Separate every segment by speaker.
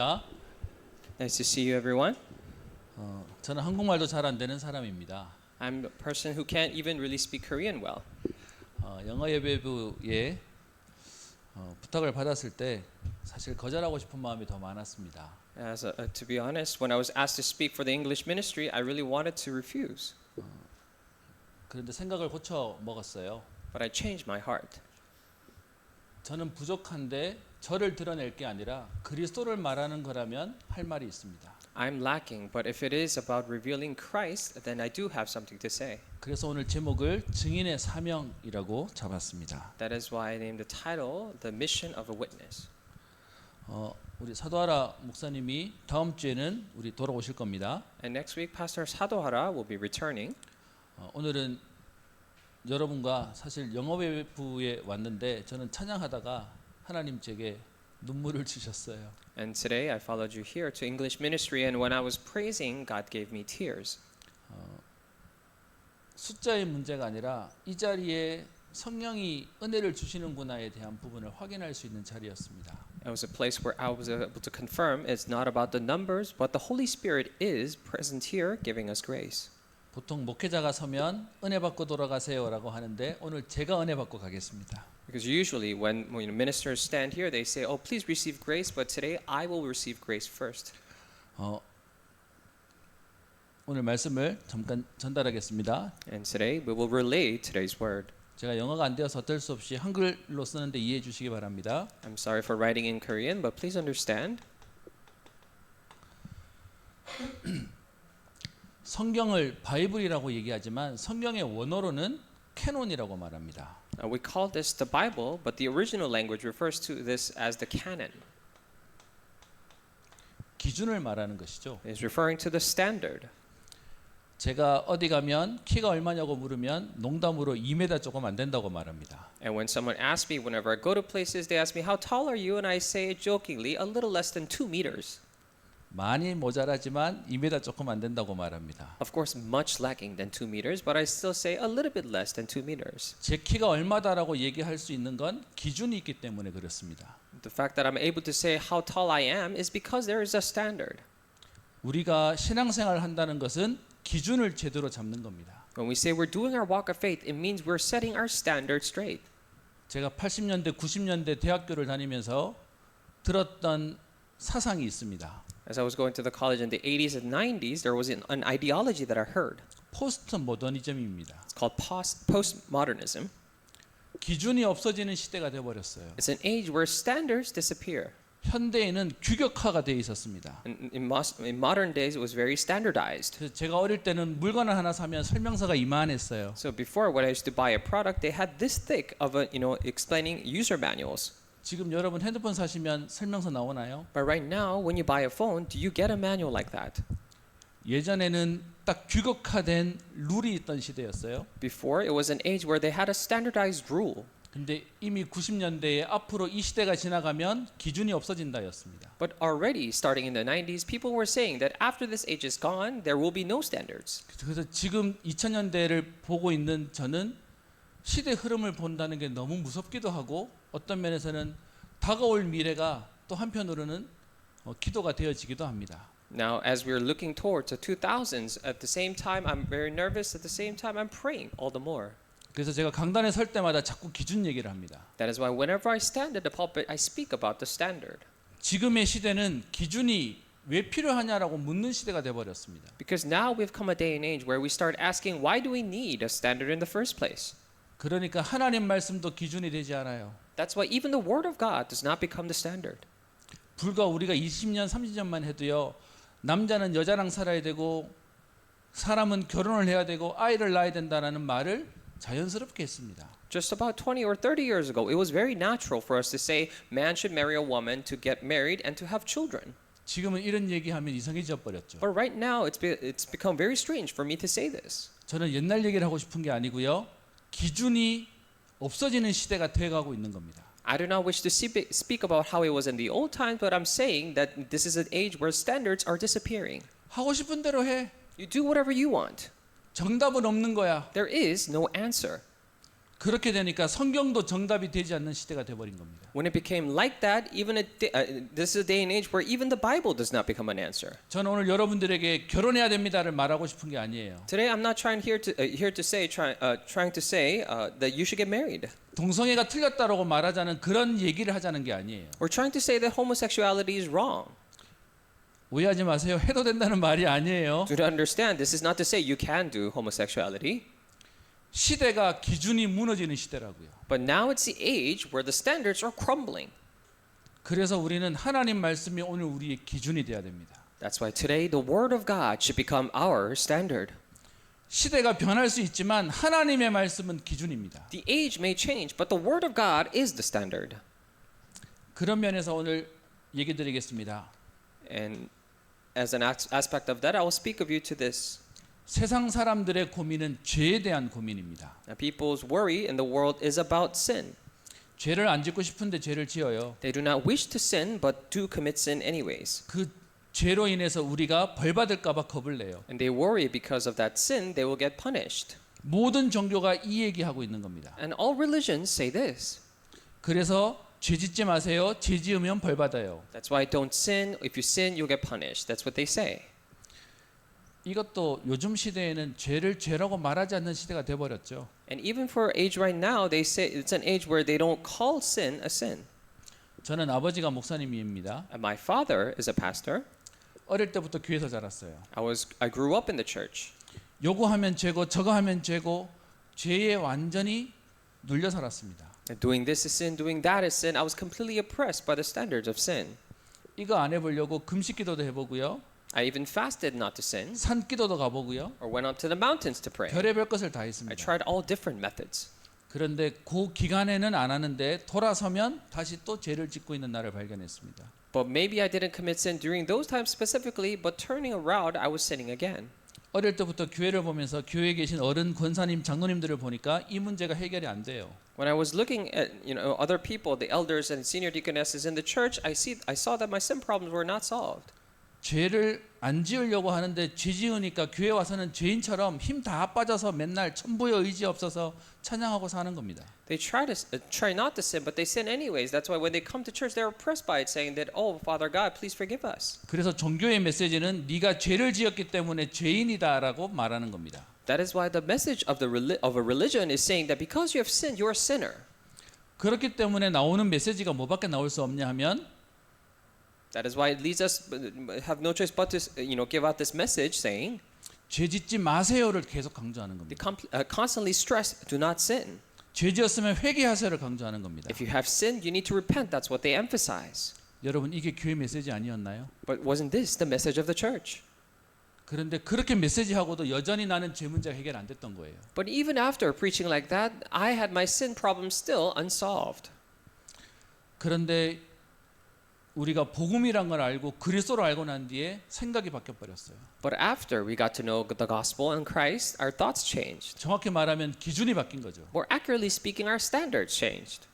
Speaker 1: Nice to see you, everyone.
Speaker 2: 저는 한국말도 잘 안 되는 사람입니다.
Speaker 1: I'm a person who can't even really speak Korean well.
Speaker 2: 영어 예배부에 부탁을 받았을 때 사실 거절하고 싶은 마음이 더 많았습니다.
Speaker 1: To be honest, when I was asked to speak for the English ministry, I really wanted to refuse.
Speaker 2: 그런데 생각을 고쳐 먹었어요.
Speaker 1: But I changed my heart.
Speaker 2: 저는 부족한데 저를 드러낼 게 아니라 그리스도를 말하는 거라면 할 말이 있습니다.
Speaker 1: I'm lacking, but if it is about revealing Christ, then I do have something to say.
Speaker 2: 그래서 오늘 제목을 증인의 사명이라고 잡았습니다.
Speaker 1: That is why I named the title "The Mission of a Witness."
Speaker 2: 우리 사도하라 목사님이 다음 주에는 우리 돌아오실 겁니다.
Speaker 1: And next week, Pastor Sadohara will be returning.
Speaker 2: 오늘은 여러분과 사실 영어회부에 왔는데 저는 찬양하다가 하나님 제게 눈물을 주셨어요.
Speaker 1: And today I followed you here to English ministry, and when I was praising, God gave me tears.
Speaker 2: 숫자의 문제가 아니라 이 자리에 성령이 은혜를 주시는구나에 대한 부분을 확인할 수 있는 자리였습니다.
Speaker 1: It was a place where I was able to confirm it's not about the numbers, but the Holy Spirit is present here giving us grace.
Speaker 2: 보통 목회자가 서면 은혜 받고 돌아가세요라고 하는데 오늘 제가 은혜 받고 가겠습니다.
Speaker 1: Because usually when ministers stand here, they say, "Oh, please receive grace," but today I will receive grace first.
Speaker 2: 오늘 말씀을 잠깐 전달하겠습니다.
Speaker 1: And today we will relay today's word.
Speaker 2: 제가 영어가 안 되어서 어쩔 수 없이 한글로 쓰는데 이해해 주시기 바랍니다.
Speaker 1: I'm sorry for writing in Korean, but please understand.
Speaker 2: 성경을 바이블이라고 얘기하지만 성경의 원어로는 캐논이라고 말합니다.
Speaker 1: We call this the Bible, but the original language refers to this as the canon.
Speaker 2: 기준을 말하는 것이죠.
Speaker 1: It's referring to the standard.
Speaker 2: 제가 어디 가면 키가 얼마냐고 물으면 농담으로 2m 조금 안 된다고 말합니다.
Speaker 1: And when someone asks me, whenever I go to places, they ask me, "How tall are you?" And I say jokingly, "A little less than 2 meters."
Speaker 2: 많이 모자라지만 2m 조금 안 된다고 말합니다.
Speaker 1: Of course, much lacking than 2 meters, but I still say a little bit less than 2 meters.
Speaker 2: 제 키가 얼마다라고 얘기할 수 있는 건 기준이 있기 때문에 그렇습니다.
Speaker 1: The fact that I'm able to say how tall I am is because there is a standard.
Speaker 2: 우리가 신앙생활을 한다는 것은 기준을 제대로 잡는 겁니다.
Speaker 1: When we say we're doing our walk of faith, it means we're setting our standard straight.
Speaker 2: 제가 80년대, 90년대 대학교를 다니면서 들었던 사상이 있습니다.
Speaker 1: As I was going to the college in the 80s and 90s, there was an ideology that I heard.
Speaker 2: 포스트 모더니즘입니다.
Speaker 1: It's called postmodernism.
Speaker 2: 기준이 없어지는 시대가 돼 버렸어요.
Speaker 1: It's an age where standards disappear.
Speaker 2: 현대에는 규격화가 돼 있었습니다.
Speaker 1: In modern days, it was very standardized.
Speaker 2: 그래서 제가 어릴 때는 물건을 하나 사면 설명서가 이만했어요.
Speaker 1: So before, when I used to buy a product, they had this thick of a, explaining user manuals.
Speaker 2: 지금 여러분 핸드폰 사시면 설명서 나오나요?
Speaker 1: But right now, when you buy a phone, do you get a manual like that?
Speaker 2: 예전에는 딱 규격화된 룰이 있던 시대였어요.
Speaker 1: Before, it was an age where they had a standardized rule.
Speaker 2: 근데 이미 90년대에 앞으로 이 시대가 지나가면 기준이 없어진다였습니다.
Speaker 1: But already, starting in the 90s, people were saying that after this age is gone, there will be no standards.
Speaker 2: 그래서 지금 2000년대를 보고 있는 저는 시대 흐름을 본다는 게 너무 무섭기도 하고 어떤 면에서는 다가올 미래가 또 한편으로는 기도가 되어지기도 합니다.
Speaker 1: Now, as we're looking toward the 2000s, at the same time, I'm very nervous. At the same time, I'm praying all the more.
Speaker 2: 그래서 제가 강단에 설 때마다 자꾸 기준 얘기를 합니다.
Speaker 1: That is why whenever I stand at the pulpit, I speak about the standard.
Speaker 2: 지금의 시대는 기준이 왜 필요하냐라고 묻는 시대가 돼 버렸습니다.
Speaker 1: Because now we've come a day and age where we start asking, why do we need a standard in the first place?
Speaker 2: 그러니까 하나님 말씀도 기준이 되지 않아요.
Speaker 1: That's why even the word of God does not become the standard.
Speaker 2: 불과 우리가 20년, 30년만 해도요. 남자는 여자랑 살아야 되고 사람은 결혼을 해야 되고 아이를 낳아야 된다라는 말을 자연스럽게 했습니다.
Speaker 1: Just about 20 or 30 years ago, it was very natural for us to say man should marry a woman to get married and to have children.
Speaker 2: 지금은 이런 얘기하면 이상해져 버렸죠.
Speaker 1: But right now, it's become very strange for me to say this.
Speaker 2: 저는 옛날 얘기를 하고 싶은 게 아니고요. 기준이 없어지는 시대가 돼가고 있는 겁니다.
Speaker 1: I do not wish to speak about how it was in the old times, but I'm saying that this is an age where standards are disappearing.
Speaker 2: 하고 싶은 대로 해.
Speaker 1: You do whatever you want.
Speaker 2: 정답은 없는 거야.
Speaker 1: There is no answer.
Speaker 2: 그렇게 되니까 성경도 정답이 되지 않는 시대가 돼버린 겁니다.
Speaker 1: When it became like that, this is a day and age where even the Bible does not become an answer.
Speaker 2: 저는 오늘 여러분들에게 결혼해야 됩니다를 말하고 싶은 게 아니에요.
Speaker 1: Today, I'm not trying trying to say that you should get married.
Speaker 2: 동성애가 틀렸다라고 말하자는 그런 얘기를 하자는 게 아니에요.
Speaker 1: We're trying to say that homosexuality is wrong.
Speaker 2: 오해하지 마세요. 해도 된다는 말이 아니에요.
Speaker 1: Do not understand, this is not to say you can do homosexuality.
Speaker 2: 시대가 기준이 무너지는 시대라고요.
Speaker 1: But now it's the age where the standards are crumbling.
Speaker 2: 그래서 우리는 하나님 말씀이 오늘 우리의 기준이 돼야 됩니다.
Speaker 1: That's why today the Word of God should become our standard.
Speaker 2: 시대가 변할 수 있지만 하나님의 말씀은 기준입니다.
Speaker 1: The age may change, but the Word of God is the standard.
Speaker 2: 그런 면에서 오늘 얘기 드리겠습니다.
Speaker 1: And as an aspect of that, I will speak of you to this.
Speaker 2: 세상 사람들의 고민은 죄에 대한 고민입니다.
Speaker 1: Now, people's worry in the world is about sin.
Speaker 2: 죄를 안 짓고 싶은데 죄를 지어요.
Speaker 1: They do not wish to sin, but do commit sin anyways.
Speaker 2: 그 죄로 인해서 우리가 벌 받을까 봐 겁을 내요.
Speaker 1: And they worry because of that sin, they will get punished.
Speaker 2: 모든 종교가 이 얘기하고 있는 겁니다.
Speaker 1: And all religions say this.
Speaker 2: 그래서 죄 짓지 마세요. 죄 지으면 벌 받아요.
Speaker 1: That's why don't sin. If you sin, you'll get punished. That's what they say.
Speaker 2: 이것도 요즘 시대에는 죄를 죄라고 말하지 않는 시대가 돼 버렸죠.
Speaker 1: And even for age right now, they say it's an age where they don't call sin a sin.
Speaker 2: 저는 아버지가 목사님입니다.
Speaker 1: And my father is a pastor.
Speaker 2: 어릴 때부터 교회에서 자랐어요.
Speaker 1: I grew up in the church.
Speaker 2: 요거 하면 죄고 저거 하면 죄고 죄에 완전히 눌려 살았습니다.
Speaker 1: And doing this is sin, doing that is sin. I was completely oppressed by the standards of sin.
Speaker 2: 이거 안 해보려고 금식기도도 해보고요.
Speaker 1: I even fasted not to sin,
Speaker 2: 산기도도 가보고요.
Speaker 1: or went up to the mountains to pray.
Speaker 2: 별의별 것을 다
Speaker 1: I
Speaker 2: 했습니다.
Speaker 1: tried all different methods.
Speaker 2: 그런데 그 기간에는 안 하는데 돌아서면 다시 또 죄를 짓고 있는 나를 발견했습니다.
Speaker 1: But maybe I didn't commit sin during those times specifically, but turning around, I was sinning again.
Speaker 2: 어릴 때부터 교회를 보면서 교회에 계신 어른 권사님 장로님들을 보니까 이 문제가 해결이 안 돼요.
Speaker 1: When I was looking at other people, the elders and senior deaconesses in the church, I saw that my sin problems were not solved.
Speaker 2: 죄를 안 지으려고 하는데 죄 지으니까 교회 와서는 죄인처럼 힘 다 빠져서 맨날 천부의 의지 없어서 찬양하고 사는 겁니다.
Speaker 1: They try not to sin, but they sin anyways. That's why when they come to church, they're oppressed by it, saying that, "Oh, Father God, please forgive us."
Speaker 2: 그래서 종교의 메시지는 네가 죄를 지었기 때문에 죄인이다라고 말하는 겁니다.
Speaker 1: That is why the message of a religion is saying that because you have sinned, you're a sinner.
Speaker 2: 그렇기 때문에 나오는 메시지가 뭐밖에 나올 수 없냐 하면
Speaker 1: That is why it leads us have no choice but to give out this message saying
Speaker 2: 죄 짓지 마세요를 계속 강조하는
Speaker 1: they
Speaker 2: 겁니다.
Speaker 1: constantly stress do not sin.
Speaker 2: 죄 지었으면 회개하세요를 강조하는 겁니다.
Speaker 1: If you have sinned, you need to repent. That's what they emphasize.
Speaker 2: 여러분 이게 교회 메시지 아니었나요?
Speaker 1: But wasn't this the message of the church?
Speaker 2: 그런데 그렇게 메시지하고도 여전히 나는 죄 문제가 해결 안 됐던 거예요.
Speaker 1: But even after preaching like that, I had my sin problem still unsolved.
Speaker 2: 그런데 우리가 복음이란 걸 알고 그리스도를 알고 난 뒤에 생각이 바뀌어 버렸어요.
Speaker 1: But after we got to know the gospel and Christ, our thoughts changed.
Speaker 2: 정확히 말하면 기준이 바뀐 거죠.
Speaker 1: More accurately speaking, our standards changed.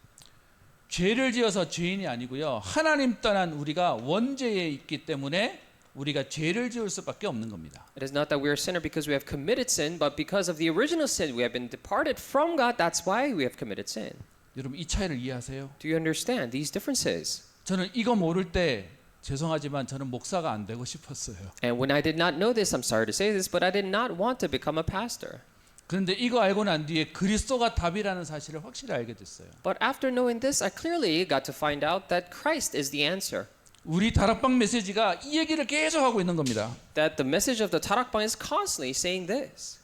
Speaker 2: 죄를 지어서 죄인이 아니고요. 하나님 떠난 우리가 원죄에 있기 때문에 우리가 죄를 지을 수밖에 없는 겁니다.
Speaker 1: It is not that we are a sinner because we have committed sin, but because of the original sin, we have been departed from God. That's why we have committed sin.
Speaker 2: 여러분 이 차이를 이해하세요?
Speaker 1: Do you understand these differences?
Speaker 2: 저는 이거 모를 때 죄송하지만 저는 목사가 안 되고 싶었어요.
Speaker 1: And when I did not know this, I'm sorry to say this, but I did not want to become a pastor.
Speaker 2: 그런데 이거 알고 난 뒤에 그리스도가 답이라는 사실을 확실히 알게 됐어요.
Speaker 1: But after knowing this, I clearly got to find out that Christ is the answer.
Speaker 2: 우리 다락방 메시지가 이 얘기를 계속 하고 있는 겁니다.
Speaker 1: That the message of the Tarakbang is constantly saying this.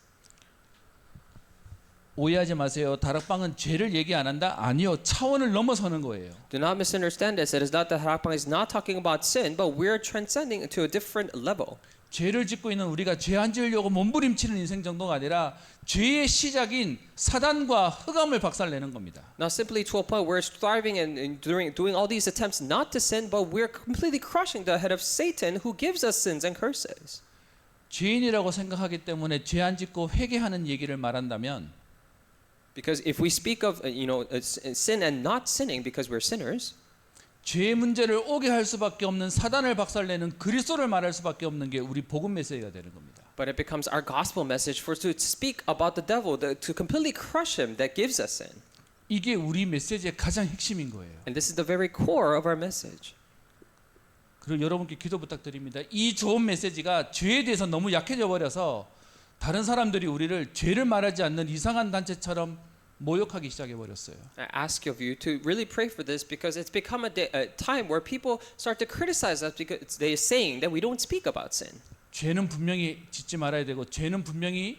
Speaker 2: 오해하지 마세요. 다락방은 죄를 얘기 안 한다? 아니요. 차원을 넘어서는 거예요.
Speaker 1: Do not misunderstand this. It is not that Tarakbang is not talking about sin, but we're transcending to a different level.
Speaker 2: 죄를 짓고 있는 우리가 죄 안 지으려고 몸부림치는 인생 정도가 아니라 죄의 시작인 사단과 흑암을 박살내는 겁니다.
Speaker 1: Not simply to a point where we're striving and doing all these attempts not to sin, but we're completely crushing the head of Satan who gives us sins and curses.
Speaker 2: 죄인이라고 생각하기 때문에 죄 안 짓고 회개하는 얘기를 말한다면
Speaker 1: Because if we speak of sin and not sinning because we're sinners,
Speaker 2: 죄의 문제를 오게 할 수밖에 없는 사단을 박살내는 그리스도를 말할 수밖에 없는 게 우리 복음 메시지가 되는 겁니다.
Speaker 1: But it becomes our gospel message for to speak about the devil, to completely crush him that gives us sin.
Speaker 2: 이게 우리 메시지의 가장 핵심인 거예요.
Speaker 1: And this is the very core of our message.
Speaker 2: 그리고 여러분께 기도 부탁드립니다. 이 좋은 메시지가 죄에 대해서 너무 약해져 버려서 다른 사람들이 우리를 죄를 말하지 않는 이상한 단체처럼 모욕하기 시작해 버렸어요.
Speaker 1: I ask of you to really pray for this because it's become a time where people start to criticize us because they're saying that we don't speak about sin.
Speaker 2: 죄는 분명히 짓지 말아야 되고 죄는 분명히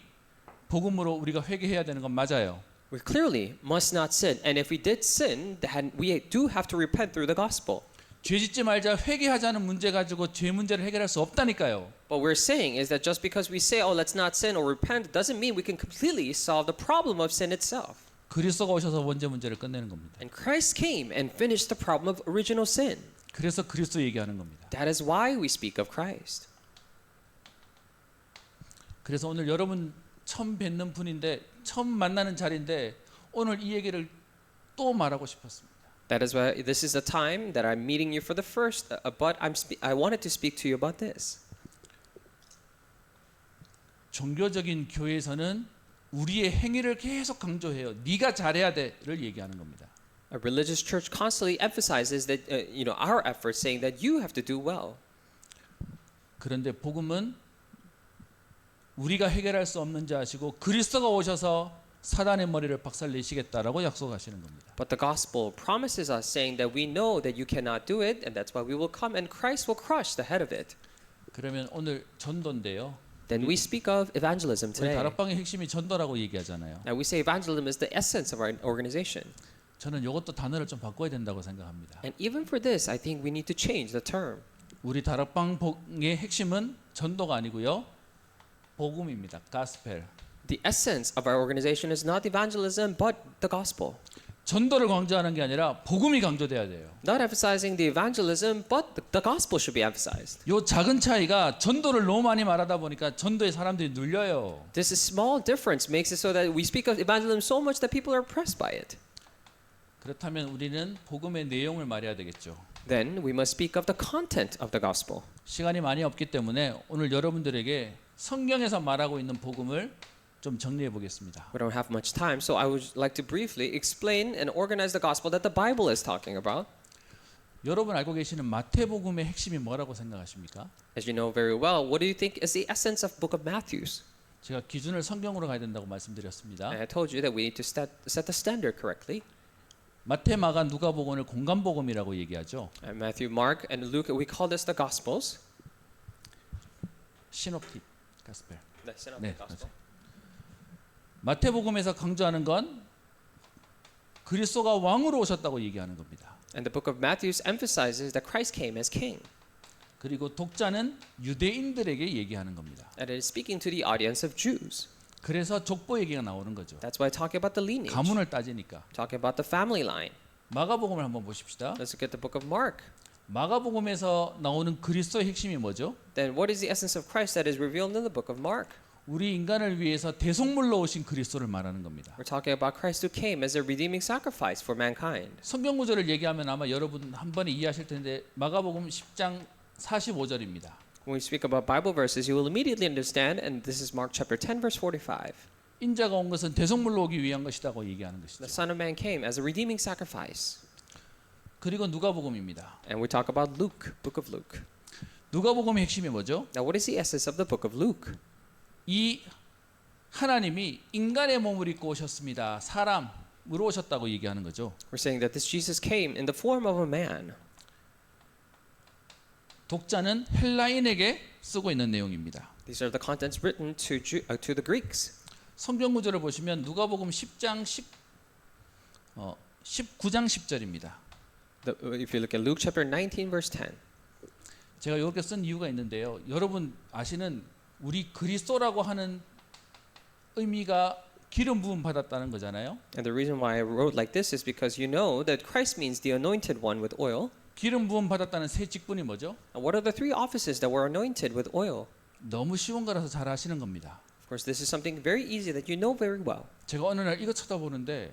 Speaker 2: 복음으로 우리가 회개해야 되는 건 맞아요.
Speaker 1: We clearly must not sin, and if we did sin, then we do have to repent through the gospel.
Speaker 2: 죄 짓지 말자 회개하자는 문제 가지고 죄 문제를 해결할 수 없다니까요.
Speaker 1: What we're saying is that just because we say, "Oh, let's not sin or repent," doesn't mean we can completely solve the problem of sin itself.
Speaker 2: 그리스도가 오셔서 원죄 문제를 끝내는 겁니다.
Speaker 1: And Christ came and finished the problem of original sin.
Speaker 2: 그래서 그리스도 얘기하는 겁니다.
Speaker 1: That is why we speak of Christ.
Speaker 2: 그래서 오늘 여러분 처음 뵙는 분인데 처음 만나는 자리인데 오늘 이 얘기를 또 말하고 싶었습니다.
Speaker 1: That is why this is the time that I'm meeting you for the first, but I wanted to speak to you about this.
Speaker 2: 종교적인 교회에서는 우리의 행위를 계속 강조해요. 네가 잘해야 돼를 얘기하는 겁니다.
Speaker 1: A religious church constantly emphasizes that our efforts, saying that you have to do well.
Speaker 2: 그런데 복음은 우리가 해결할 수 없는 자 아시고 그리스도가 오셔서 사단의 머리를 박살내시겠다라고 약속하시는 겁니다.
Speaker 1: But the gospel promises us, saying that we know that you cannot do it, and that's why we will come, and Christ will crush the head of it.
Speaker 2: 그러면 오늘 전도인데요.
Speaker 1: Then we speak of evangelism
Speaker 2: 우리
Speaker 1: today.
Speaker 2: 다락방의 핵심이 전도라고 얘기하잖아요.
Speaker 1: Now we say evangelism is the essence of our organization.
Speaker 2: 저는 이것도 단어를 좀 바꿔야 된다고 생각합니다.
Speaker 1: And even for this, I think we need to change the term.
Speaker 2: 우리 다락방의 핵심은 전도가 아니고요. 복음입니다. 가스펠.
Speaker 1: The essence of our organization is not evangelism, but the gospel.
Speaker 2: 전도를 강조하는 게 아니라 복음이 강조돼야 돼요.
Speaker 1: Not emphasizing the evangelism, but the gospel should be emphasized.
Speaker 2: 요 작은 차이가 전도를 너무 많이 말하다 보니까 전도에 사람들이 눌려요.
Speaker 1: This small difference makes it so that we speak of evangelism so much that people are oppressed by it.
Speaker 2: 그렇다면 우리는 복음의 내용을 말해야 되겠죠.
Speaker 1: Then we must speak of the content of the gospel.
Speaker 2: 시간이 많이 없기 때문에 오늘 여러분들에게 성경에서 말하고 있는 복음을 좀 정리해 보겠습니다.
Speaker 1: We don't have much time, so I would like to briefly explain and organize the gospel that the Bible is talking about.
Speaker 2: 여러분 알고 계시는 마태복음의 핵심이 뭐라고 생각하십니까?
Speaker 1: As you know very well, what do you think is the essence of Book of Matthew?
Speaker 2: 제가 기준을 성경으로 가야 된다고 말씀드렸습니다.
Speaker 1: And I told you that we need to set the standard correctly.
Speaker 2: 마태, 마가, 누가복음을 공간복음이라고 얘기하죠.
Speaker 1: Matthew, Mark, and Luke, we call this the Gospels.
Speaker 2: 시놉틱 가스펠.
Speaker 1: The synoptic
Speaker 2: 네,
Speaker 1: gospel.
Speaker 2: 마태복음에서 강조하는 건 그리스도가 왕으로 오셨다고 얘기하는 겁니다.
Speaker 1: And the book of Matthew emphasizes that Christ came as king.
Speaker 2: 그리고 독자는 유대인들에게 얘기하는 겁니다.
Speaker 1: And it is speaking to the audience of Jews.
Speaker 2: 그래서 족보 얘기가 나오는 거죠.
Speaker 1: That's why talking about the lineage.
Speaker 2: 가문을 따지니까.
Speaker 1: Talking about the family line.
Speaker 2: 마가복음을 한번 보십시다.
Speaker 1: Let's look at the book of Mark.
Speaker 2: 마가복음에서 나오는 그리스도의 핵심이 뭐죠?
Speaker 1: Then what is the essence of Christ that is revealed in the book of Mark?
Speaker 2: 우리 인간을 위해서 대속물로 오신 그리스도를 말하는 겁니다.
Speaker 1: We're talking about Christ who came as a redeeming sacrifice for mankind.
Speaker 2: 성경 구절을 얘기하면 아마 여러분 한 번에 이해하실 텐데 마가복음 10장 45절입니다.
Speaker 1: When we speak about Bible verses, you will immediately understand, and this is Mark chapter 10, verse 45.
Speaker 2: 인자가 온 것은 대속물로 오기 위한 것이라고 얘기하는
Speaker 1: The
Speaker 2: 것이죠.
Speaker 1: Son of Man came as a redeeming sacrifice.
Speaker 2: 그리고 누가복음입니다.
Speaker 1: And we talk about Luke, book of Luke.
Speaker 2: 누가복음의 핵심이 뭐죠?
Speaker 1: Now, what is the essence of the book of Luke?
Speaker 2: 이 하나님이 인간의 몸을 입고 오셨습니다. 사람으로 오셨다고 얘기하는 거죠.
Speaker 1: We're saying that this Jesus came in the form of a man.
Speaker 2: 독자는 헬라인에게 쓰고 있는 내용입니다.
Speaker 1: These are the contents written to the Greeks.
Speaker 2: 성경 구절을 보시면 누가복음 19장 10절입니다.
Speaker 1: If you look at Luke chapter 19, verse 10.
Speaker 2: 제가 이렇게 쓴 이유가 있는데요. 여러분 아시는 우리 그리스도라고 하는 의미가 기름 부음 받았다는 거잖아요.
Speaker 1: And the reason why I wrote like this is because you know that Christ means the anointed one with oil.
Speaker 2: 기름 부음 받았다는 세 직분이 뭐죠?
Speaker 1: And what are the three offices that were anointed with oil?
Speaker 2: 너무 쉬운 거라서 잘 아시는 겁니다.
Speaker 1: Of course, this is something very easy that you know very well.
Speaker 2: 제가 어느 날 이거 쳐다보는데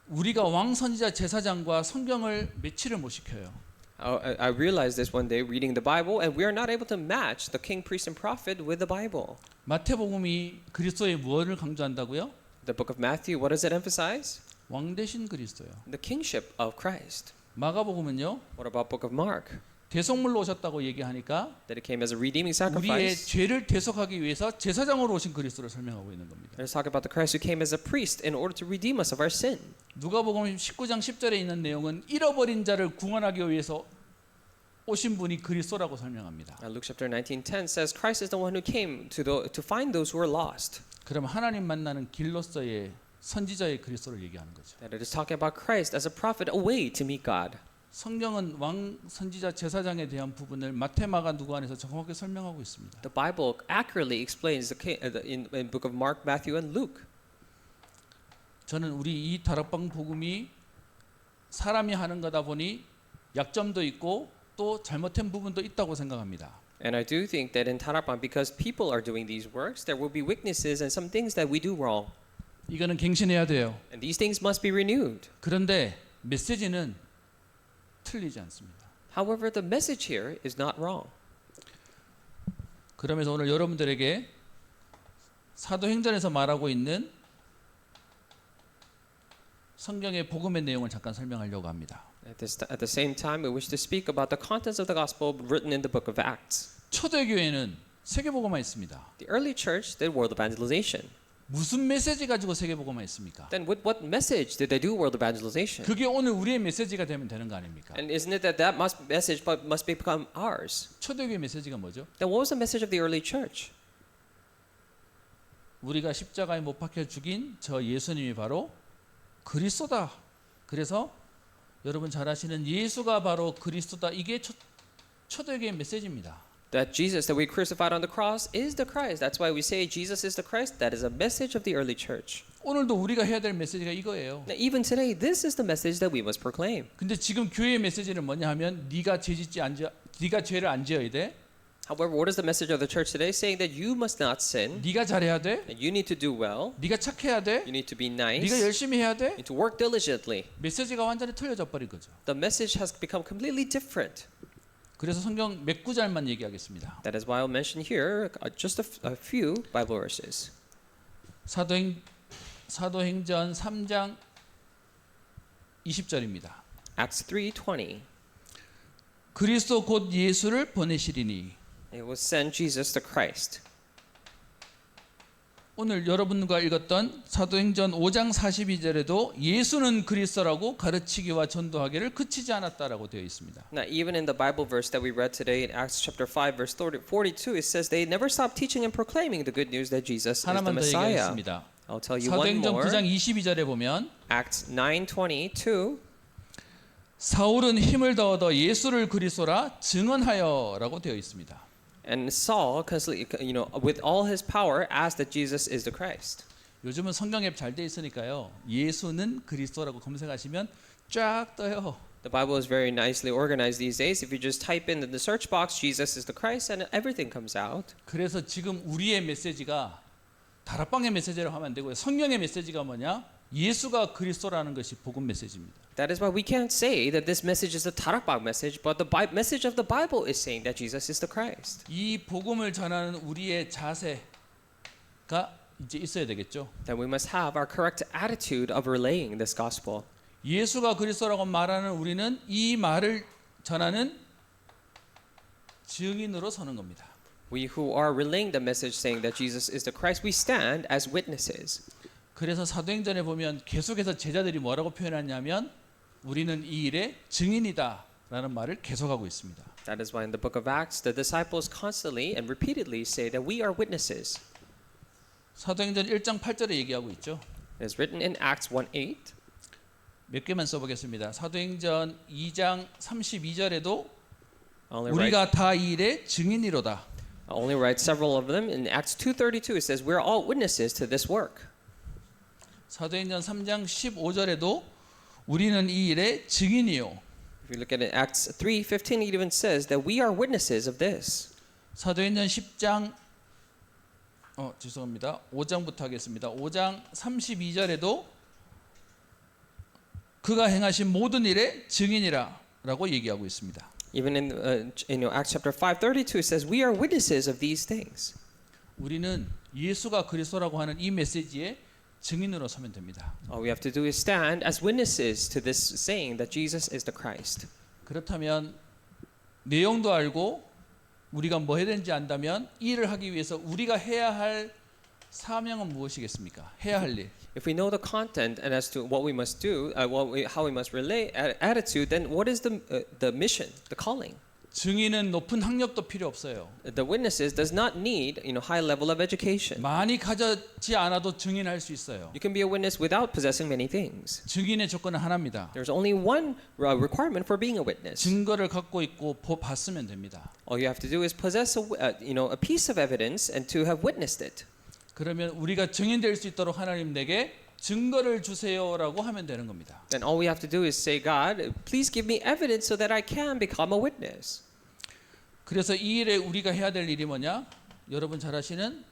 Speaker 2: 우리가 왕 선지자 제사장과 성경을 매치를 못 시켜요.
Speaker 1: I realized this one day reading the Bible, and we are not able to match the king, priest, and prophet with the Bible.
Speaker 2: 마태복음이 그리스도의 무엇을 강조한다고요?
Speaker 1: The book of Matthew, what does it emphasize?
Speaker 2: 왕 대신 그리스도요.
Speaker 1: The kingship of Christ.
Speaker 2: 마가복음은요?
Speaker 1: What about book of Mark?
Speaker 2: 대속물로 오셨다고 얘기하니까
Speaker 1: That it came as a redeeming
Speaker 2: 우리의
Speaker 1: sacrifice.
Speaker 2: 죄를 대속하기 위해서 제사장으로 오신 그리스도를 설명하고 있는 겁니다.
Speaker 1: Let's talk about the Christ who came as a priest in order to redeem us of our sin.
Speaker 2: 누가복음 19장 10절에 있는 내용은 잃어버린 자를 구원하기 위해서 오신 분이 그리스도라고 설명합니다.
Speaker 1: Luke chapter 19:10 says Christ is the one who came to find those who are lost.
Speaker 2: 그러면 하나님 만나는 길로서의 선지자의 그리스도를 얘기하는 거죠.
Speaker 1: That it is talking about Christ as a prophet, a way to meet God.
Speaker 2: 성경은 왕, 선지자, 제사장에 대한 부분을 마태, 마가, 누가 안에서 정확하게 설명하고 있습니다.
Speaker 1: The Bible accurately explains in book of Mark, Matthew, and Luke.
Speaker 2: 저는 우리 이 다락방 복음이 사람이 하는 거다 보니 약점도 있고 또 잘못된 부분도 있다고 생각합니다.
Speaker 1: And I do think that in Tarapang, because people are doing these works, there will be weaknesses and some things that we do wrong.
Speaker 2: 이거는 갱신해야 돼요.
Speaker 1: And these things must be renewed.
Speaker 2: 그런데 메시지는 틀리지 않습니다.
Speaker 1: However, the message here is not wrong.
Speaker 2: 그러면서 오늘 여러분들에게 사도행전에서 말하고 있는 성경의 복음의 내용을 잠깐 설명하려고 합니다.
Speaker 1: At the same time, we wish to speak about the contents of the gospel written in the book of Acts.
Speaker 2: 초대교회는 세계복음만 있습니다.
Speaker 1: The early church did world evangelization.
Speaker 2: 무슨 메시지 가지고 세계복음만 있습니까?
Speaker 1: Then with what message did they do world evangelization?
Speaker 2: 그게 오늘 우리의 메시지가 되면 되는 거 아닙니까?
Speaker 1: And isn't it that message must become ours?
Speaker 2: 초대교회 메시지가 뭐죠?
Speaker 1: Then what was the message of the early church?
Speaker 2: 우리가 십자가에 못 박혀 죽인 저 예수님이 바로 그리스도다. 그래서 여러분 잘 아시는 예수가 바로 그리스도다. 이게 초대교회 메시지입니다.
Speaker 1: That Jesus that we crucified on the cross is the Christ. That's why we say Jesus is the Christ. That is a message of the early church.
Speaker 2: 오늘도 우리가 해야 될 메시지가 이거예요.
Speaker 1: Now, even today, this is the message that we must proclaim.
Speaker 2: 근데 지금 교회의 메시지는 뭐냐 하면 네가 죄를 안 지어야 돼.
Speaker 1: However, what is the message of the church today? Saying that you must not sin,
Speaker 2: 네가 잘해야 돼.
Speaker 1: that you need to do well,
Speaker 2: 네가 착해야 돼.
Speaker 1: you need to be nice,
Speaker 2: 네가
Speaker 1: you
Speaker 2: 열심히 해야 돼.
Speaker 1: need to work diligently.
Speaker 2: 메시지가 완전히 틀려져 버린 거죠.
Speaker 1: The message has become completely different.
Speaker 2: 그래서 성경 몇 구절만 얘기하겠습니다.
Speaker 1: That is why I'll mention here just a few Bible verses.
Speaker 2: 사도행전 3장 20절입니다.
Speaker 1: Acts 3:20.
Speaker 2: 그리스도 곧 예수를 보내시리니.
Speaker 1: It was send Jesus the Christ.
Speaker 2: 오늘 여러분과 읽었던 사도행전 5장 42절에도 예수는 그리스도라고 가르치기와 전도하기를 그치지 않았다라고 되어 있습니다.
Speaker 1: Now, even in the Bible verse that we read today in Acts chapter 5, verse 42, it says they never stopped teaching and proclaiming the good news that Jesus is the
Speaker 2: 하나만 더
Speaker 1: Messiah.
Speaker 2: 얘기하겠습니다.
Speaker 1: I'll tell you one
Speaker 2: 사도행전
Speaker 1: more.
Speaker 2: 9장 22절에 보면
Speaker 1: Acts 9:22.
Speaker 2: 사울은 힘을 더하여 예수를 그리스도라 증언하여라고 되어 있습니다.
Speaker 1: And Saul, with all his power, asked that Jesus is the Christ.
Speaker 2: 요즘은 성경 앱 잘 돼 있으니까요. 예수는 그리스도라고 검색하시면 쫙 떠요.
Speaker 1: The Bible is very nicely organized these days. If you just type in the search box, Jesus is the Christ, and everything comes out.
Speaker 2: 그래서 지금 우리의 메시지가 다락방의 메시지라고 하면 안 되고요. 성경의 메시지가 뭐냐? 예수가 그리스도라는 것이 복음 메시지입니다.
Speaker 1: That is why we can't say that this message is the Tarakbag message, but the message of the Bible is saying that Jesus is the Christ.
Speaker 2: 이 복음을 전하는 우리의 자세가 이제 있어야 되겠죠.
Speaker 1: Then we must have our correct attitude of relaying this gospel.
Speaker 2: 예수가 그리스도라고 말하는 우리는 이 말을 전하는 증인으로 서는 겁니다.
Speaker 1: We who are relaying the message saying that Jesus is the Christ, we stand as witnesses.
Speaker 2: 그래서 사도행전에 보면 계속해서 제자들이 뭐라고 표현하냐면 우리는 이 일의 증인이다라는 말을 계속하고 있습니다.
Speaker 1: That is why in the book of Acts, the disciples constantly and repeatedly say that we are witnesses.
Speaker 2: 사도행전 1장 8절에 얘기하고 있죠.
Speaker 1: It is written in Acts 1:8.
Speaker 2: 몇 개만 써보겠습니다. 사도행전 2장 32절에도
Speaker 1: I'll
Speaker 2: 우리가 다 이 일의 증인이로다.
Speaker 1: only write several of them. In Acts 2:32, it says we're all witnesses to this work.
Speaker 2: 사도행전 3장 15절에도 우리는 이 일의 증인이요.
Speaker 1: If you look at it, Acts 3:15, it even says that we are witnesses of this.
Speaker 2: 사도행전 10장 죄송합니다. 5장부터 하겠습니다. 5장 32절에도 그가 행하신 모든 일의 증인이라고 얘기하고 있습니다.
Speaker 1: Even in Acts chapter 5:32 says we are witnesses of these things.
Speaker 2: 우리는 예수가 그리스도라고 하는 이 메시지의 증인으로 서면 됩니다.
Speaker 1: All we have to do is stand as witnesses to this saying that Jesus is the Christ.
Speaker 2: 그렇다면 내용도 알고 우리가 뭐 해야 되는지 안다면 이 일을 하기 위해서 우리가 해야 할 사명은 무엇이겠습니까? 해야 할 일.
Speaker 1: If we know the content and as to what we must do, how we must relate attitude, then what is the mission, the calling?
Speaker 2: 증인은 높은 학력도 필요 없어요.
Speaker 1: The witnesses does not need high level of education.
Speaker 2: 많이 가졌지 않아도 증인할 수 있어요.
Speaker 1: You can be a witness without possessing many things.
Speaker 2: 증인의 조건은 하나입니다.
Speaker 1: There's only one requirement for being a witness.
Speaker 2: 증거를 갖고 있고 봤으면 됩니다.
Speaker 1: All you have to do is possess a piece of evidence and to have witnessed it.
Speaker 2: 그러면 우리가 증인될 수 있도록 하나님 내게 증거를 주세요라고 하면 되는 겁니다.
Speaker 1: Then all we have to do is say, God, please give me evidence so that I can become a witness.
Speaker 2: 그래서 이 일에 우리가 해야 될 일이 뭐냐? 여러분 잘 아시는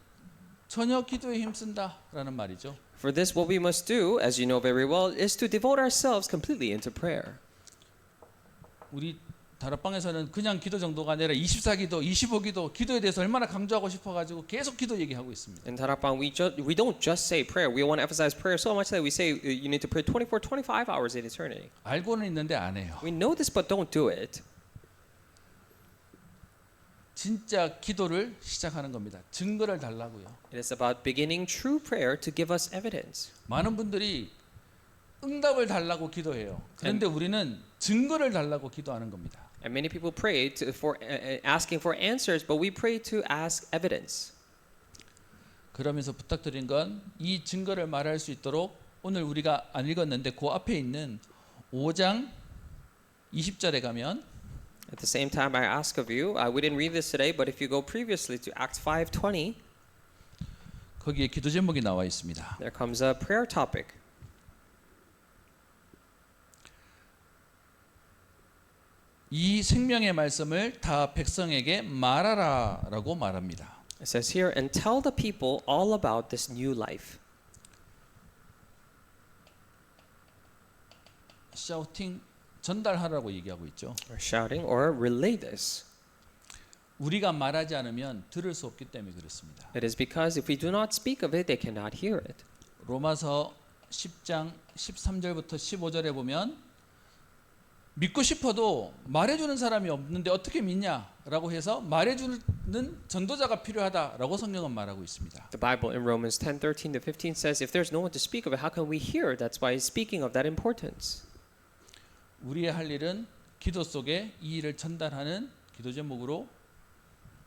Speaker 2: 전혀 기도에 힘쓴다라는 말이죠.
Speaker 1: For this, what we must do, as you know very well, is to devote ourselves completely into prayer.
Speaker 2: 우리 다락방에서는 그냥 기도 정도가 아니라 24기도, 25기도, 기도에 대해서 얼마나 강조하고 싶어가지고 계속 기도 얘기하고 있습니다.
Speaker 1: In Darakbang, we don't just say prayer. We want to emphasize prayer so much that we say you need to pray 24, 25 hours in eternity.
Speaker 2: 알고는 있는데 안 해요.
Speaker 1: We know this, but don't do it.
Speaker 2: 진짜 기도를 시작하는 겁니다. 증거를 달라고요.
Speaker 1: It is about beginning true prayer to give us evidence.
Speaker 2: 많은 분들이 응답을 달라고 기도해요. 그런데 우리는 증거를 달라고 기도하는 겁니다.
Speaker 1: And many people pray for asking for answers, but we pray to ask evidence.
Speaker 2: 그러면서 부탁드린 건 이 증거를 말할 수 있도록 오늘 우리가 안 읽었는데 그 앞에 있는 5장 20절에 가면
Speaker 1: At the same time, I ask of you, we didn't read this today, but if you go previously to Acts 5:20,
Speaker 2: 거기에 기도 제목이 나와 있습니다.
Speaker 1: there comes a prayer topic.
Speaker 2: 이 생명의 말씀을 다 백성에게 말하라라고 말합니다.
Speaker 1: It says here, and tell the people all about this new life.
Speaker 2: 샤우팅 전달하라고 얘기하고 있죠.
Speaker 1: Or shouting or relay this.
Speaker 2: 우리가 말하지 않으면 들을 수 없기 때문에 그렇습니다.
Speaker 1: It is because if we do not speak of it, they cannot hear it.
Speaker 2: 로마서 10장 13절부터 15절에 보면 믿고 싶어도 말해주는 사람이 없는데 어떻게 믿냐라고 해서 말해주는 전도자가 필요하다라고 성경은 말하고 있습니다.
Speaker 1: The Bible in Romans 10:13 to 15 says, if there's no one to speak of it, how can we hear? That's why it's speaking of that importance.
Speaker 2: 우리의 할 일은 기도 속에 이 일을 전달하는 기도 제목으로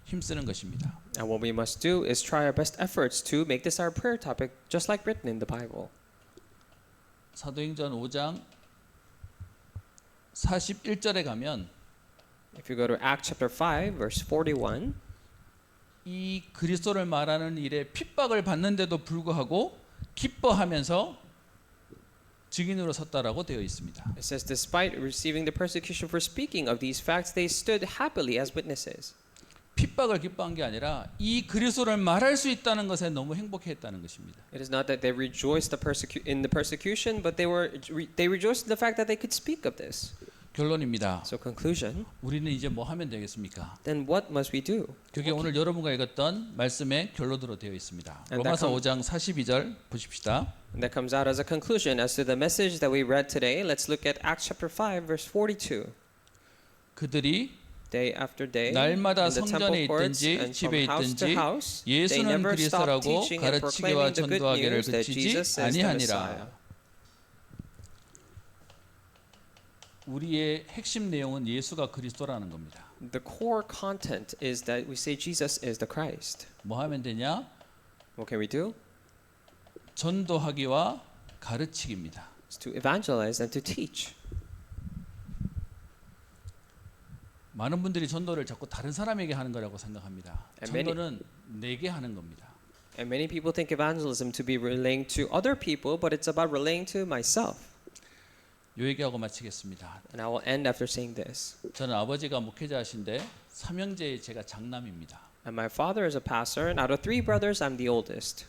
Speaker 2: 힘쓰는 것입니다.
Speaker 1: And what we must do is try our best efforts to make this our prayer topic, just like written in the Bible.
Speaker 2: 사도행전 5장 41절에 가면
Speaker 1: If you go to Acts chapter 5, verse 41,
Speaker 2: 이 그리스도를 말하는 일에 핍박을 받는데도 불구하고 기뻐하면서 증인으로 섰다라고 되어 있습니다.
Speaker 1: it says, despite receiving the persecution for speaking of these facts, they stood happily as witnesses.
Speaker 2: 핍박을 기뻐한 게 아니라 이 그리스도를 말할 수 있다는 것에 너무 행복해했다는 것입니다.
Speaker 1: It is not that they rejoiced in the persecution, but they rejoiced in the fact that they could speak of this.
Speaker 2: 결론입니다.
Speaker 1: So conclusion,
Speaker 2: 우리는 이제 뭐 하면 되겠습니까?
Speaker 1: then what must we do?
Speaker 2: 그게 오늘 여러분과 읽었던 말씀의 결론으로 되어 있습니다.
Speaker 1: And
Speaker 2: 로마서
Speaker 1: that
Speaker 2: 5장 42절 보십시다.
Speaker 1: And that comes out as a conclusion as to the message that we read today. Let's look at Acts chapter 5, verse 42.
Speaker 2: 그들이
Speaker 1: Day after day,
Speaker 2: 날마다
Speaker 1: in the
Speaker 2: 성전에
Speaker 1: temple courts
Speaker 2: 있든지
Speaker 1: and
Speaker 2: 집에
Speaker 1: from house to
Speaker 2: 있든지
Speaker 1: house, they
Speaker 2: 예수는
Speaker 1: never stopped
Speaker 2: 그리스도라고
Speaker 1: teaching and
Speaker 2: 가르치기와
Speaker 1: proclaiming the good
Speaker 2: 전도하기를
Speaker 1: news that
Speaker 2: 그치지
Speaker 1: Jesus is the Messiah.
Speaker 2: 아니하니라. 우리의 핵심 내용은 예수가 그리스도라는 겁니다.
Speaker 1: The core content is that we say Jesus is the Christ.
Speaker 2: 뭐 하면 되냐?
Speaker 1: What can we do?
Speaker 2: 전도하기와 가르치기입니다.
Speaker 1: It's to evangelize and to teach.
Speaker 2: 많은 분들이 전도를 자꾸 다른 사람에게 하는 거라고 생각합니다. 전도는 내게 하는 겁니다.
Speaker 1: And many people think evangelism to be relaying to other people, but it's about relaying to myself.
Speaker 2: 요 얘기하고 마치겠습니다.
Speaker 1: And I will end after saying this.
Speaker 2: 저는 아버지가 목회자이신데 삼형제의 제가 장남입니다.
Speaker 1: And my father is a pastor, and out of 3 brothers, I'm the oldest.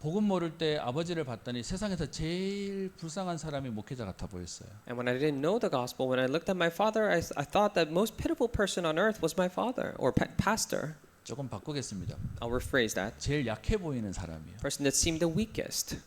Speaker 2: 복음 모를 때 아버지를 봤더니 세상에서 제일 불쌍한 사람이 목회자 같아 보였어요.
Speaker 1: And when I didn't know the gospel, when I looked at my father, I thought that most pitiful person on earth was my father or pastor.
Speaker 2: 조금 바꾸겠습니다.
Speaker 1: I'll rephrase that.
Speaker 2: 제일 약해 보이는 사람이요.
Speaker 1: Person that seemed the weakest.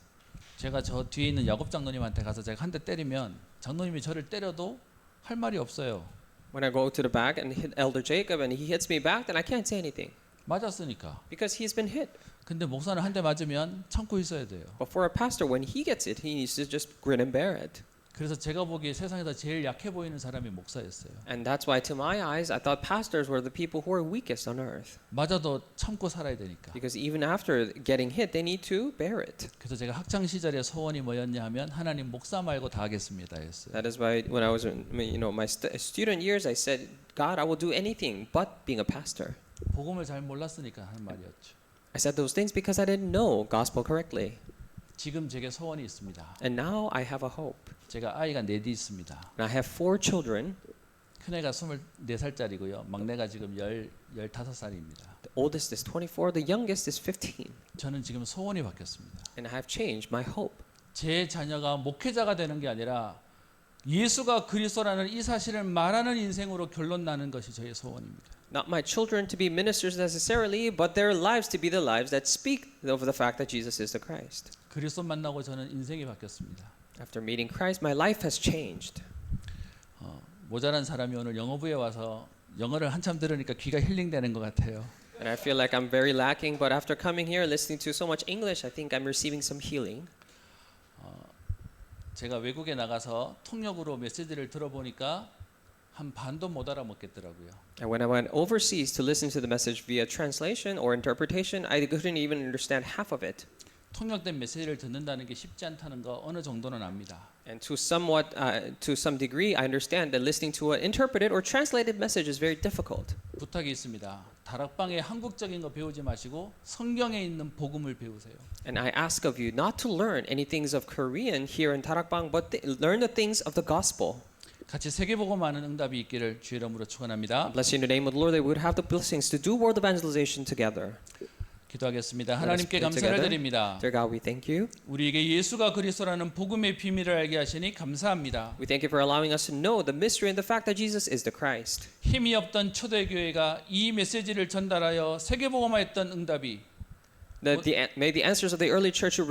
Speaker 2: 제가 저 뒤에 있는 야곱 장로님한테 가서 제가 한 대 때리면 장로님이 저를 때려도 할 말이 없어요.
Speaker 1: When I go to the back and hit Elder Jacob and he hits me back, then I can't say anything
Speaker 2: 맞았으니까.
Speaker 1: because he's been hit.
Speaker 2: 근데 목사는 한 대 맞으면 참고 있어야 돼요.
Speaker 1: But for a pastor, when he gets it, he needs to just grin and bear it.
Speaker 2: 그래서 제가 보기에 세상에서 제일 약해 보이는 사람이 목사였어요.
Speaker 1: And that's why, to my eyes, I thought pastors were the people who are weakest on earth.
Speaker 2: 맞아도 참고 살아야 되니까.
Speaker 1: Because even after getting hit, they need to bear it.
Speaker 2: 그래서 제가 학창 시절에 소원이 뭐였냐 하면 하나님 목사 말고 다 하겠습니다였어요.
Speaker 1: That is why, when I was in my student years, I said, God, I will do anything but being a pastor.
Speaker 2: 복음을 잘 몰랐으니까 하는 말이었죠.
Speaker 1: I said those things because I didn't know gospel correctly.
Speaker 2: 지금 제게 소원이 있습니다.
Speaker 1: And now I have a hope.
Speaker 2: 제가 아이가 4이 있습니다.
Speaker 1: And I have 4 children.
Speaker 2: 큰애가 24살짜리고요. 막내가 지금 15살입니다.
Speaker 1: The oldest is 24, the youngest is 15.
Speaker 2: 저는 지금 소원이 바뀌었습니다.
Speaker 1: And I have changed my hope.
Speaker 2: 제 자녀가 목회자가 되는 게 아니라 예수가 그리스도라는 이 사실을 말하는 인생으로 결론 나는 것이 저의 소원입니다.
Speaker 1: Not my children to be ministers necessarily, but their lives to be the lives that speak of the fact that Jesus is the Christ.
Speaker 2: 그리스도 만나고 저는 인생이 바뀌었습니다.
Speaker 1: After meeting Christ, my life has changed.
Speaker 2: 모자란 사람이 오늘 영어부에 와서 영어를 한참 들으니까 귀가 힐링되는 것 같아요.
Speaker 1: And I feel like I'm very lacking, but after coming here, listening to so much English, I think I'm receiving some healing.
Speaker 2: 제가 외국에 나가서 통역으로 메시지를 들어보니까 한 반도 못 알아먹겠더라고요.
Speaker 1: And when I went overseas to listen to the message via translation or interpretation, I couldn't even understand half of it.
Speaker 2: 통역된 메시지를 듣는다는 게 쉽지 않다는 거 어느 정도는 압니다.
Speaker 1: And to some degree, I understand that listening to an interpreted or translated message is very difficult.
Speaker 2: 부탁이 있습니다. 다락방에 한국적인 거 배우지 마시고 성경에 있는 복음을 배우세요.
Speaker 1: And I ask of you not to learn any things of Korean here in Tarakbang, but learn the things of the gospel.
Speaker 2: 같이 세계복음하는 응답이 있기를 주의 이름으로 축원합니다.
Speaker 1: Bless you in the name of the Lord that we would have the blessings to do world evangelization together.
Speaker 2: 기도하겠습니다. 하나님께 감사를 드립니다.
Speaker 1: Dear God, we thank you.
Speaker 2: 우리에게 예수가 그리스도라는 복음의 비밀을 알게 하시니 감사합니다.
Speaker 1: We thank you for allowing us to know the mystery and the fact that Jesus is the Christ.
Speaker 2: 힘이 없던 초대교회가 이 메시지를 전달하여 세계복음화했던 응답이
Speaker 1: May the answers of the early church who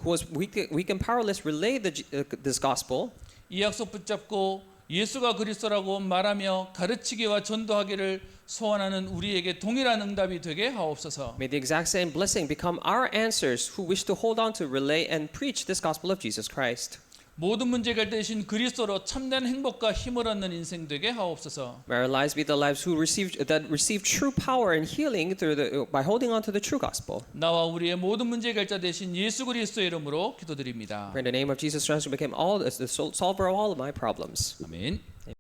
Speaker 1: was weak and powerless relay this gospel.
Speaker 2: 이 약속 붙잡고 예수가 그리스도라고 말하며 가르치기와 전도하기를 소원하는 우리에게 동일한 응답이 되게 하옵소서.
Speaker 1: May the exact same blessing become our answers who wish to hold on to relay and preach this gospel of Jesus Christ.
Speaker 2: 모든 문제가 되신 그리스도로 참된 행복과 힘을 얻는 인생 되게 하옵소서.
Speaker 1: May our lives be the lives who receive true power and healing by holding on to the true gospel.
Speaker 2: 나와 우리의 모든 문제 결자 되신 예수 그리스도의 이름으로 기도드립니다.
Speaker 1: In the name of Jesus Christ, who became the solver of all of my problems.
Speaker 2: 아멘.